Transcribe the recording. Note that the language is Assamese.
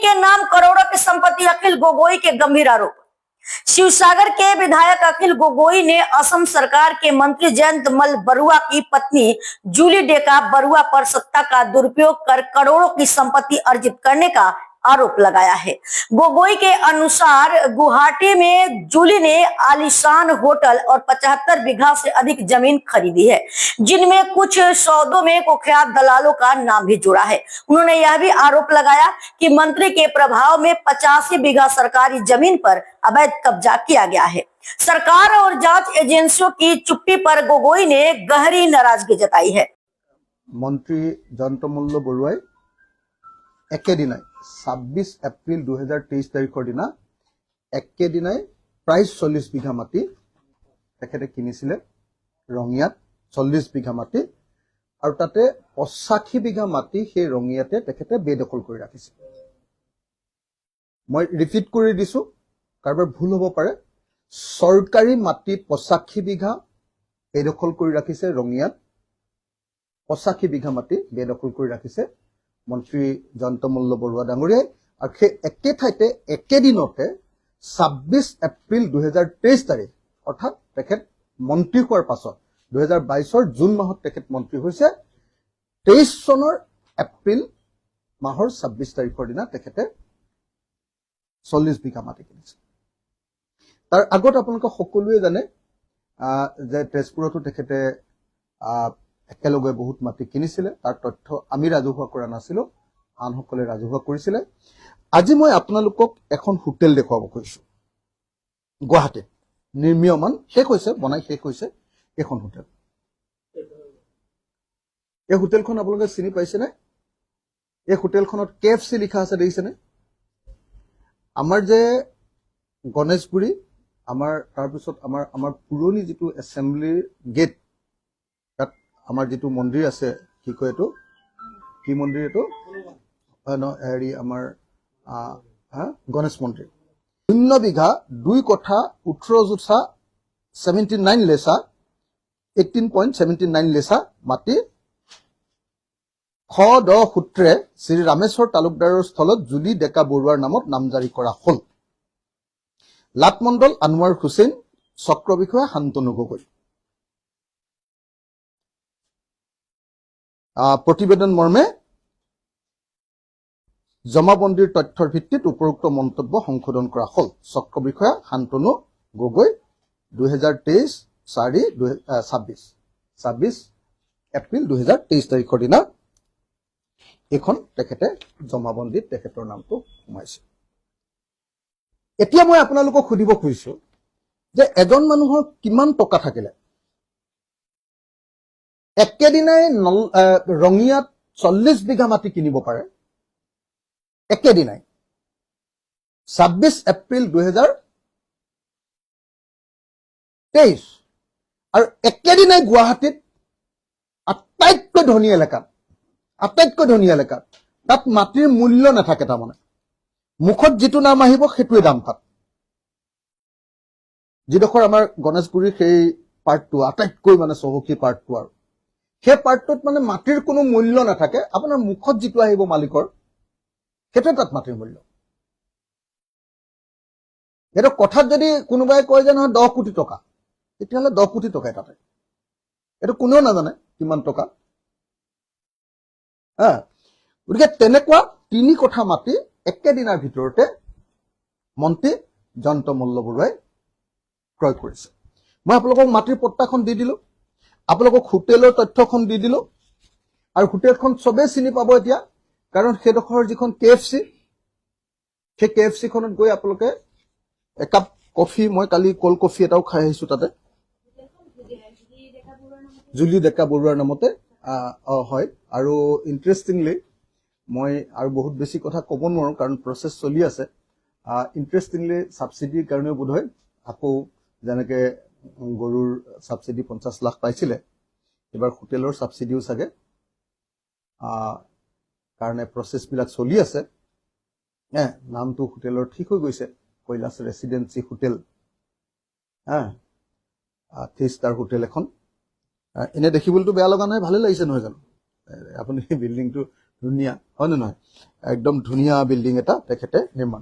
के नाम करोड़ों की संपत्ति, अखिल गोगोई के गंभीर आरोप। शिवसागर के विधायक अखिल गोगोई ने असम सरकार के मंत्री जयंत मल बरुआ की पत्नी जूली डेका बरुआ पर सत्ता का दुरुपयोग कर करोड़ों की संपत्ति अर्जित करने का आरोप लगाया है। गोगोई के अनुसार गुवाहाटी में जूली ने आलीशान होटल और 75 बीघा से अधिक जमीन खरीदी है, जिनमें कुछ सौदों में कुख्यात दलालों का नाम भी जुड़ा है। उन्होंने यह भी आरोप लगाया कि मंत्री के प्रभाव में 85 बीघा सरकारी जमीन पर अवैध कब्जा किया गया है। सरकार और जांच एजेंसियों की चुप्पी पर गोगोई ने गहरी नाराजगी जताई है। मंत्री जयंत मल्ल बरुआई एकेदिनाई 26 एप्रिल 2023 तारिखर दिना एकेदिनाई प्राय 40 बीघा माटी तेखेते किनिছিলে रंगियात 40 बीघा माटी और ताते 85 बीघा माटी हे रंगियाते तेखेते बेदखल কৰি ৰাখিছে। মই ৰিপিট কৰি দিছো, কাৰোবাৰ ভুল হ'ব পাৰে। सरकारी माटी 85 बीघा बेदखल কৰি ৰাখিছে ৰঙিয়াত। 85 बीघा माटी बेदखल কৰি ৰাখিছে मंत्री जयंत मल्ल बरुआ डांगरियाई और সেই একে ঠাইতে একেদিনতে 26 एप्रिल 2023 तारिख अर्थात तेखेत मंत्री होৱাৰ পাছত 2022 जून माहत तेखेत मंत्री হৈছে। 23 सনৰ एप्रिल माहर 26 तारिखर दिना तेखेते 40 बीघा माटी किनिছে। तार आगत आपलोक सकलोৱে জানে যে তেজপুৰতো তেখেতে একেলগে বহুত মাটি কিনিছিলে। তাৰ তথ্য আমি ৰাজহুৱা কৰা নাছিলো, আনসকলে ৰাজহুৱা কৰিছিলে। আজি মই আপোনালোকক এখন হোটেল দেখুৱাব কৈছো গুৱাহাটীত, নিৰ্মীয়মান শেষ হৈছে, বনাই শেষ হৈছে এখন হোটেল। এই হোটেলখন আপোনালোকে চিনি পাইছেনে? এই হোটেলখনত KFC লিখা আছে, দেখিছেনে? আমাৰ যে গণেশগুৰি আমাৰ তাৰপিছত আমাৰ পুৰণি যিটো এছেম্বলিৰ গেট, তাত আমাৰ যিটো মন্দিৰ আছে, কি কয় এইটো, কি মন্দিৰ এইটো, হেৰি আমাৰ গণেশ মন্দিৰ। 0 বিঘা 2 কঠা 18 জোঠা 79 লেচা 18.79 লেচা মাটি খ দ সূত্ৰে শ্ৰী ৰামেশ্বৰ তালুকদাৰৰ স্থলত জুলি ডেকা বৰুৱাৰ নামত নামজাৰি কৰা হ'ল। লাটমণ্ডল আনোৱাৰ হুছেইন, চক্ৰ বিষয়া শান্তনু গগৈ। প্ৰতিবেদন মৰ্মে জমাবন্দীৰ তথ্যৰ ভিত্তিত উপৰোক্ত মন্তব্য সংশোধন কৰা হ'ল। চক্ৰ বিষয়া শান্তনু গগৈ 26 এপ্ৰিল 2023 তাৰিখৰ দিনা এখন তেখেতে জমাবন্দীত তেখেতৰ নামটো সোমাইছে। এতিয়া মই আপোনালোকক সুধিব খুজিছো যে এজন মানুহৰ কিমান টকা থাকিলে একেদিনাই ৰঙিয়াত 40 বিঘা মাটি কিনিব পাৰে? একেদিনাই 26 এপ্ৰিল 2023 আৰু একেদিনাই গুৱাহাটীত আটাইতকৈ ধনী এলেকাত তাত মাটিৰ মূল্য নাথাকে। তাৰমানে মুখত যিটো নাম আহিব সেইটোৱে দাম তাত। যিডোখৰ আমাৰ গণেশগুৰিৰ সেই পাৰ্টটো আটাইতকৈ মানে চহকী পাৰ্টটো, আৰু সেই পাৰ্টটোত মানে মাটিৰ কোনো মূল্য নাথাকে। আপোনাৰ মুখত যিটো আহিব মালিকৰ, সেইটোৱে তাত মাটিৰ মূল্য। এইটো কথাত যদি কোনোবাই কয় যে নহয় 10 কোটি টকা, তেতিয়াহ'লে 10 কোটি টকাই তাতে। এইটো কোনেও নাজানে কিমান টকা। গতিকে তেনেকুৱা 3 কঠা মাটি একেদিনাৰ ভিতৰতে মন্ত্ৰী জয়ন্ত মল্ল বৰুৱাই ক্ৰয় কৰিছে। মই আপোনালোকক মাটিৰ পট্টাখন দি দিলো, আপোনালোকক হোটেলৰ তথ্যখন দি দিলো, আৰু হোটেলখন চবেই চিনি পাব এতিয়া, কাৰণ সেইডোখৰ যিখন KFC, সেই KFC খনত গৈ আপোনালোকে একাপ কফি, মই কালি কোল্ড কফি এটাও খাই আহিছো তাতে, জুলি ডেকা বৰুৱাৰ নামতে হয়। আৰু ইণ্টাৰেষ্টিংলি মই আৰু বহুত বেছি কথা ক'ব নোৱাৰো, কাৰণ প্ৰচেছ চলি আছে। ইণ্টাৰেষ্টিংলি ছাবচিডিৰ কাৰণেও বোধ হয় আকৌ যেনেকে গৰুৰ ছাবচিডি 50 লাখ পাইছিলে, এবাৰ হোটেলৰ ছাবচিডিও চাগে কাৰণে প্ৰচেছবিলাক চলি আছে। নামটো হোটেলৰ ঠিক হৈ গৈছে, Kailash residency hotel, 3 star hotel এখন। এনে দেখিবলৈতো বেয়া লগা নাই, ভালে লাগিছে নহয় জানো? আপুনি বিল্ডিংটো ধুনীয়া হয় নে নহয় একদম ধুনীয়া বিল্ডিং এটা তেখেতে নিৰ্মাণ